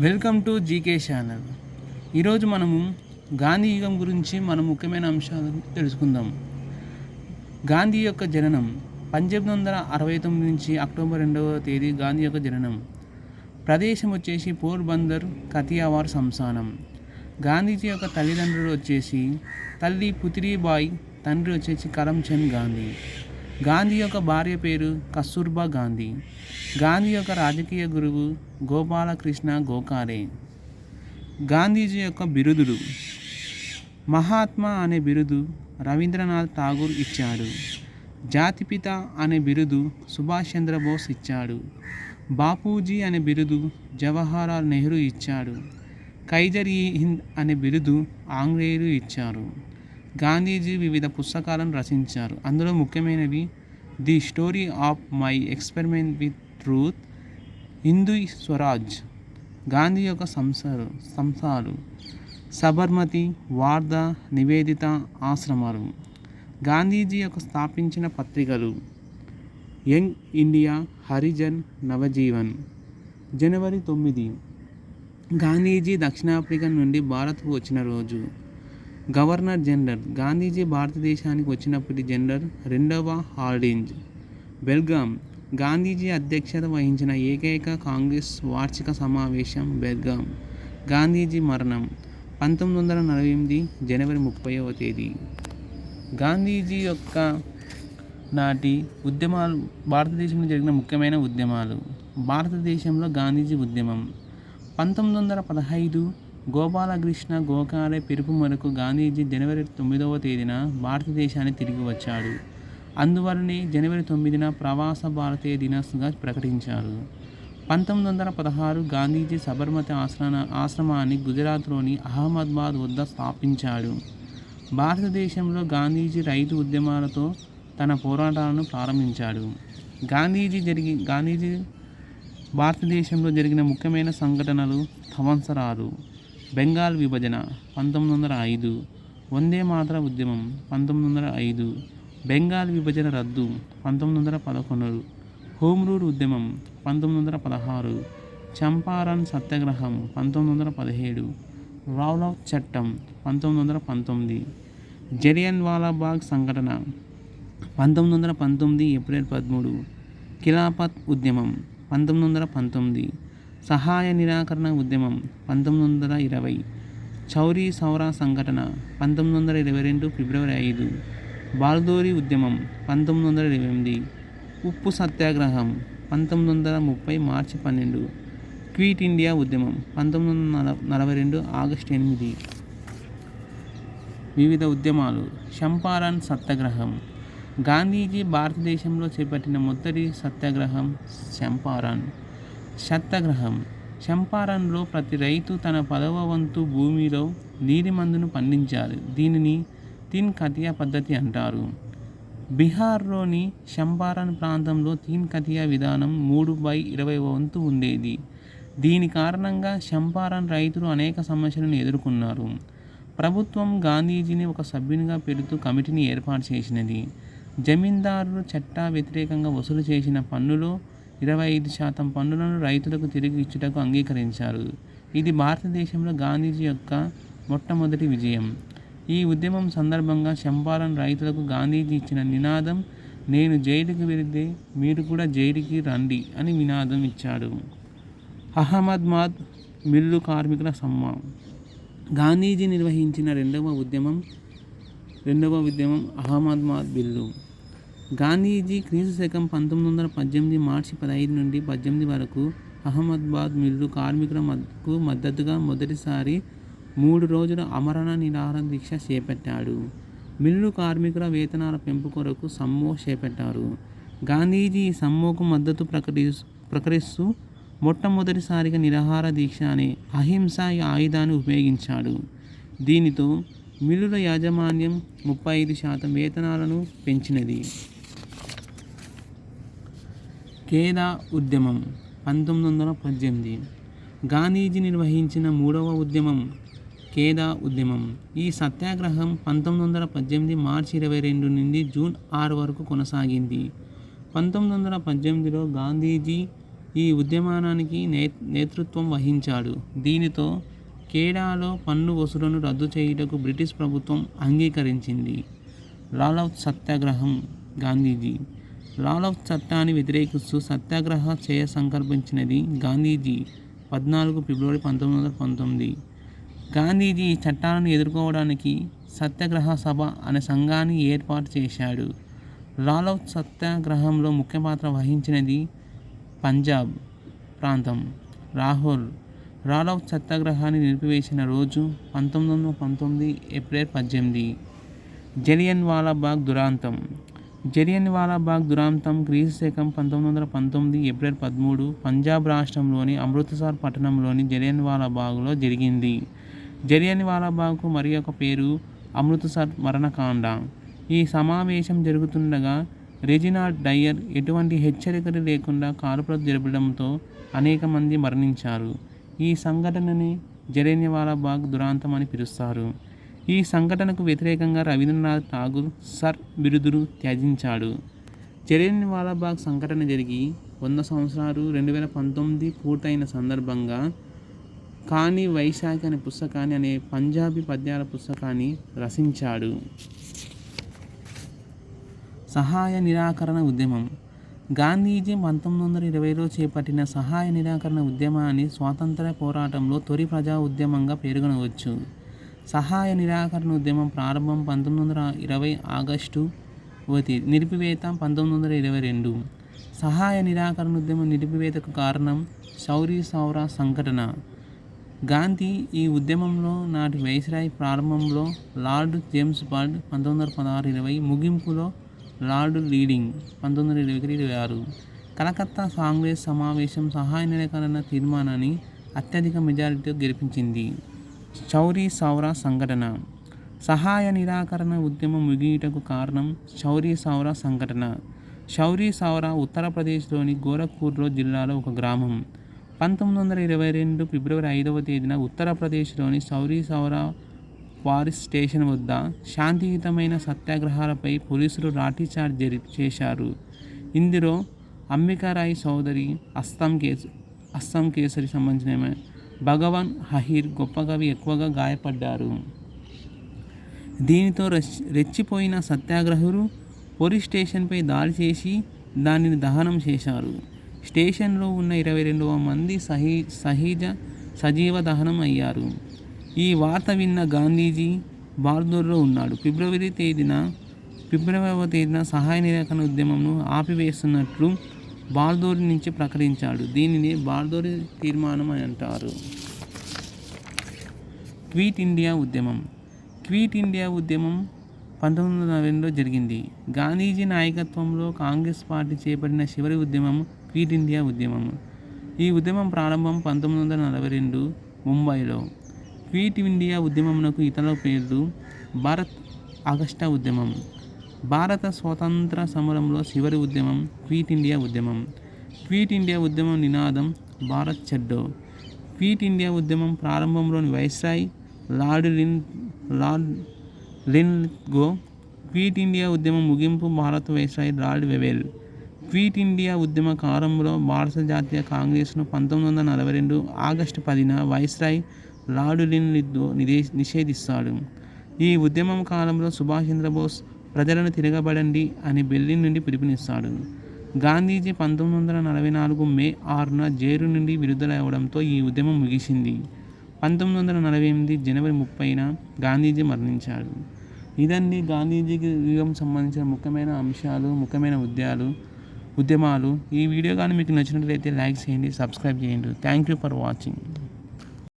Welcome to GK channel. ఈరోజు మనము గాంధీ యుగం గురించి ముఖ్యమైన అంశాలను తెలుసుకుందాం. గాంధీ యొక్క జననం 1869 నుంచి అక్టోబర్ 2వ తేదీ గాంధీ యొక్క జననం. ప్రదేశం వచ్చేసి పోర్బందర్, కతియావార్ సంస్థానం. గాంధీజీ యొక్క తల్లిదండ్రులు వచ్చేసి తల్లి పుత్రిబాయి, తండ్రి వచ్చేసి కరమ్చంద్ గాంధీ. గాంధీ యొక్క భార్య పేరు కస్తూర్బా గాంధీ. గాంధీ యొక్క రాజకీయ గురువు గోపాలకృష్ణ గోఖలే. గాంధీజీ యొక్క బిరుదులు: మహాత్మా అనే బిరుదు రవీంద్రనాథ్ ఠాగూర్ ఇచ్చాడు. జాతిపిత అనే బిరుదు సుభాష్ చంద్రబోస్ ఇచ్చాడు. బాపూజీ అనే బిరుదు జవహర్లాల్ నెహ్రూ ఇచ్చాడు. ఖైజర్-ఈ-హింద్ అనే బిరుదు ఆంగ్లేయులు ఇచ్చారు. గాంధీజీ వివిధ పుస్తకాలను రచించారు. అందులో ముఖ్యమైనవి the story of my experiment with truth, Hindu Swaraj. Gandhi యొక్క సంస్థలు: సబర్మతి, వార్ధా, నివేదిత ఆశ్రమాలు. గాంధీజీ యొక్క స్థాపించిన పత్రికలు: యంగ్ ఇండియా, హరిజన్, నవజీవన్. జనవరి 9 గాంధీజీ దక్షిణాఫ్రికా నుండి భారత్కు వచ్చిన రోజు. గవర్నర్ జనరల్: గాంధీజీ భారతదేశానికి వచ్చినప్పటి జనరల్ 2వ హార్డింజ్. బెల్గాం: గాంధీజీ అధ్యక్షత వహించిన ఏకైక కాంగ్రెస్ వార్షిక సమావేశం బెల్గాం. గాంధీజీ మరణం 1948 జనవరి 30వ తేదీ. గాంధీజీ యొక్క నాటి ఉద్యమాలు. భారతదేశంలో జరిగిన ముఖ్యమైన ఉద్యమాలు: భారతదేశంలో గాంధీజీ ఉద్యమం 1915 గోపాలకృష్ణ గోఖలే పిలుపు మేరకు గాంధీజీ జనవరి 9వ తేదీన భారతదేశానికి తిరిగి వచ్చాడు. అందువలనే జనవరి 9న ప్రవాస భారతీయ దినోత్సవంగా ప్రకటించారు. 1916 గాంధీజీ సబర్మతి ఆశ్రమాన్ని గుజరాత్లోని అహ్మదాబాద్ వద్ద స్థాపించాడు. భారతదేశంలో గాంధీజీ రైతు ఉద్యమాలతో తన పోరాటాలను ప్రారంభించాడు. గాంధీజీ భారతదేశంలో జరిగిన ముఖ్యమైన సంఘటనలు, సంవత్సరాలు: బెంగాల్ విభజన 1905, వందే మాతర ఉద్యమం 1905, బెంగాల్ విభజన రద్దు 1911, హోమ్ రూల్ ఉద్యమం 1916, చంపారన్ సత్యాగ్రహం 1917, రౌలట్ చట్టం 1919, జలియన్ వాలాబాగ్ సంఘటన 1919 ఏప్రిల్ 13, ఖిలాఫత్ ఉద్యమం 1919, సహాయ నిరాకరణ ఉద్యమం 1920, చౌరీ చౌరా సంఘటన 1922 ఫిబ్రవరి 5, బాల్దోరి ఉద్యమం 1928, ఉప్పు సత్యాగ్రహం 1930 మార్చి 12, క్విట్ ఇండియా ఉద్యమం 1942 ఆగస్టు 8. వివిధ ఉద్యమాలు: చంపారన్ సత్యాగ్రహం. గాంధీజీ భారతదేశంలో చేపట్టిన మొదటి సత్యాగ్రహం చంపారన్ సత్యాగ్రహం. చంపారన్లో ప్రతి రైతు తన 10వ వంతు భూమిలో నీలిమందును పండించాలి. దీనిని తీన్ కతియా పద్ధతి అంటారు. బీహార్లోని చంపారన్ ప్రాంతంలో తీన్ కతియా విధానం 3/20 వంతు ఉండేది. దీని కారణంగా చంపారన్ రైతులు అనేక సమస్యలను ఎదుర్కొన్నారు. ప్రభుత్వం గాంధీజీని ఒక సభ్యునిగా పెడుతూ కమిటీని ఏర్పాటు చేసినది. జమీందారులు చట్ట వ్యతిరేకంగా వసూలు చేసిన పన్నులో 25% పన్నులను రైతులకు తిరిగి ఇచ్చుటకు అంగీకరించారు. ఇది భారతదేశంలో గాంధీజీ యొక్క మొట్టమొదటి విజయం. ఈ ఉద్యమం సందర్భంగా చంపారన్ రైతులకు గాంధీజీ ఇచ్చిన నినాదం "నేను జైలుకి వెళితే మీరు కూడా జైలుకి రండి" అని నినాదం ఇచ్చాడు. అహ్మదాబాద్ మిల్లు కార్మికుల సమ్మె. గాంధీజీ నిర్వహించిన రెండవ ఉద్యమం అహ్మదాబాద్ మిల్లు. గాంధీజీ క్రీస్తు 1918 మార్చి 15 నుండి 18 వరకు అహ్మదాబాద్ మిల్లు కార్మికులకు మద్దతుగా మొదటిసారి 3 రోజుల ఆమరణ నిరాహార దీక్ష చేపట్టాడు. మిల్లు కార్మికుల వేతనాల పెంపు కొరకు సమ్మె చేపట్టారు. గాంధీజీ ఈ సమ్మెకు మద్దతు ప్రకటిస్తూ మొట్టమొదటిసారిగా నిరాహార దీక్ష అనే అహింసా ఆయుధాన్ని ఉపయోగించాడు. దీనితో మిల్లుల యాజమాన్యం 35% వేతనాలను పెంచినది. ఖేదా ఉద్యమం 1918. గాంధీజీ నిర్వహించిన 3వ ఉద్యమం ఖేదా ఉద్యమం. ఈ సత్యాగ్రహం 1918 మార్చి 22 నుండి జూన్ 6 వరకు కొనసాగింది. 1918లో గాంధీజీ ఈ ఉద్యమానికి నేతృత్వం వహించాడు. దీనితో కేడాలో పన్ను వసూలును రద్దు చేయుటకు బ్రిటిష్ ప్రభుత్వం అంగీకరించింది. లాలౌట్ సత్యాగ్రహం. గాంధీజీ లాలౌట్ చట్టాన్ని వ్యతిరేకిస్తూ సత్యాగ్రహ చేయ సంకల్పించినది గాంధీజీ. 14 ఫిబ్రవరి 1919. గాంధీజీ ఈ చట్టాలను ఎదుర్కోవడానికి సత్యాగ్రహ సభ అనే సంఘాన్ని ఏర్పాటు చేశాడు. లాలౌట్ సత్యాగ్రహంలో ముఖ్య పాత్ర వహించినది పంజాబ్ ప్రాంతం. లాహోర్. లాలౌట్ సత్యాగ్రహాన్ని నిలిపివేసిన రోజు 1919 ఏప్రిల్ 18. జలియన్వాలాబాగ్ దురాంతం. జలియన్వాలాబాగ్ దురాంతం క్రీస్తు శకం 1919 ఏప్రిల్ 13 పంజాబ్ రాష్ట్రంలోని అమృత్సర్ పట్టణంలోని జలియన్వాలాబాగ్లో జరిగింది. జలియన్వాలాబాగ్కు మరి ఒక పేరు అమృత్సర్ మరణకాండ. ఈ సమావేశం జరుగుతుండగా రెజినాల్డ్ డయర్ ఎటువంటి హెచ్చరికలు లేకుండా కాల్పులు జరపడంతో అనేక మంది మరణించారు. ఈ సంఘటనని జలియన్వాలాబాగ్ దురాంతం అని పిలుస్తారు. ఈ సంఘటనకు వ్యతిరేకంగా రవీంద్రనాథ్ ఠాగూర్ సర్ బిరుదును త్యజించాడు. జలియన్వాలాబాగ్ సంఘటన జరిగి 100 సంవత్సరాలు 2019 పూర్తయిన సందర్భంగా కాని వైశాఖి అనే పుస్తకాన్ని అనే పంజాబీ పద్యాల పుస్తకాన్ని రచించాడు. సహాయ నిరాకరణ ఉద్యమం. గాంధీజీ 1920లో చేపట్టిన సహాయ నిరాకరణ ఉద్యమాన్ని స్వాతంత్ర పోరాటంలో తొలి ప్రజా ఉద్యమంగా పేర్కొనవచ్చు. సహాయ నిరాకరణ ఉద్యమం ప్రారంభం 1920 ఆగస్టు 1, నిలిపివేత 1922. సహాయ నిరాకరణ ఉద్యమం నిలిపివేతకు కారణం చౌరీ చౌరా సంఘటన. గాంధీ ఈ ఉద్యమంలో నాటి వైస్రాయ్, ప్రారంభంలో లార్డ్ జేమ్స్ బర్డ్ 1916-20, ముగింపులో లార్డ్ లీడింగ్ 1923-26. కలకత్తా కాంగ్రెస్ సమావేశం సహాయ నిరాకరణ తీర్మానాన్ని అత్యధిక మెజారిటీతో గెలిపించింది. చౌరీ చౌరా సంఘటన. సహాయ నిరాకరణ ఉద్యమం ముగియుటకు కారణం చౌరీ చౌరా సంఘటన. చౌరీ చౌరా ఉత్తరప్రదేశ్లోని గోరఖ్పూర్ జిల్లాలో ఒక గ్రామం. 1922 ఫిబ్రవరి 5వ తేదీన ఉత్తరప్రదేశ్లోని చౌరీ చౌరా వారిస్ స్టేషన్ వద్ద శాంతియుతమైన సత్యాగ్రహాలపై పోలీసులు లాఠీచార్జ్ చేశారు. ఇందులో అంబికారాయ్ చౌదరి, అస్సాం కేసరి సంబంధించిన భగవాన్ అహిర్ గొప్ప కవి ఎక్కువగా గాయపడ్డారు. దీనితో రెచ్చిపోయిన సత్యాగ్రహులు పోలీస్ స్టేషన్పై దాడి చేసి దానిని దహనం చేశారు. స్టేషన్లో ఉన్న 22 మంది సజీవ దహనం అయ్యారు. ఈ వార్త విన్న గాంధీజీ బార్దోర్లో ఉన్నాడు. ఫిబ్రవరి 5వ తేదీన సహాయ నిరాకరణ ఉద్యమంను ఆపివేస్తున్నట్లు బార్దోరి నుంచి ప్రకటించాడు. దీనిని బార్దోరి తీర్మానం అని అంటారు. క్విట్ ఇండియా ఉద్యమం. క్విట్ ఇండియా ఉద్యమం 1942లో జరిగింది. గాంధీజీ నాయకత్వంలో కాంగ్రెస్ పార్టీ చేపట్టిన చివరి ఉద్యమం క్విట్ ఇండియా ఉద్యమం. ఈ ఉద్యమం ప్రారంభం 1942 ముంబైలో. క్విట్ ఇండియా ఉద్యమంకు ఇతర పేర్లు భారత్ ఆగస్టా ఉద్యమం, భారత స్వాతంత్ర సమరంలో చివరి ఉద్యమం క్విట్ ఇండియా ఉద్యమం. క్విట్ ఇండియా ఉద్యమం నినాదం భారత్ ఛాడో. క్విట్ ఇండియా ఉద్యమం ప్రారంభంలోని వైస్రాయ్ లార్డ్ లిన్గో. క్విట్ ఇండియా ఉద్యమం ముగింపు భారత వైస్రాయ్ లార్డ్ వెవెల్. క్విట్ ఇండియా ఉద్యమ కాలంలో భారత జాతీయ కాంగ్రెస్ను 1942 ఆగస్టు 10న వైస్రాయ్ లార్డ్ లిన్గో నిషేధిస్తాడు. ఈ ఉద్యమం కాలంలో సుభాష్ చంద్రబోస్ ప్రజలను తిరగబడండి అని ఢిల్లీ నుండి పిలుపునిస్తాడు. గాంధీజీ 1944 మే 6న జైలు నుండి విడుదలవడంతో ఈ ఉద్యమం ముగిసింది. 1948 జనవరి 30న గాంధీజీ మరణించాడు. ఇదండి గాంధీజీకి సంబంధించిన ముఖ్యమైన అంశాలు, ముఖ్యమైన ఉద్యమాలు. ఈ వీడియో కానీ మీకు నచ్చినట్లయితే లైక్ చేయండి, సబ్స్క్రైబ్ చేయండి. Thank you for watching.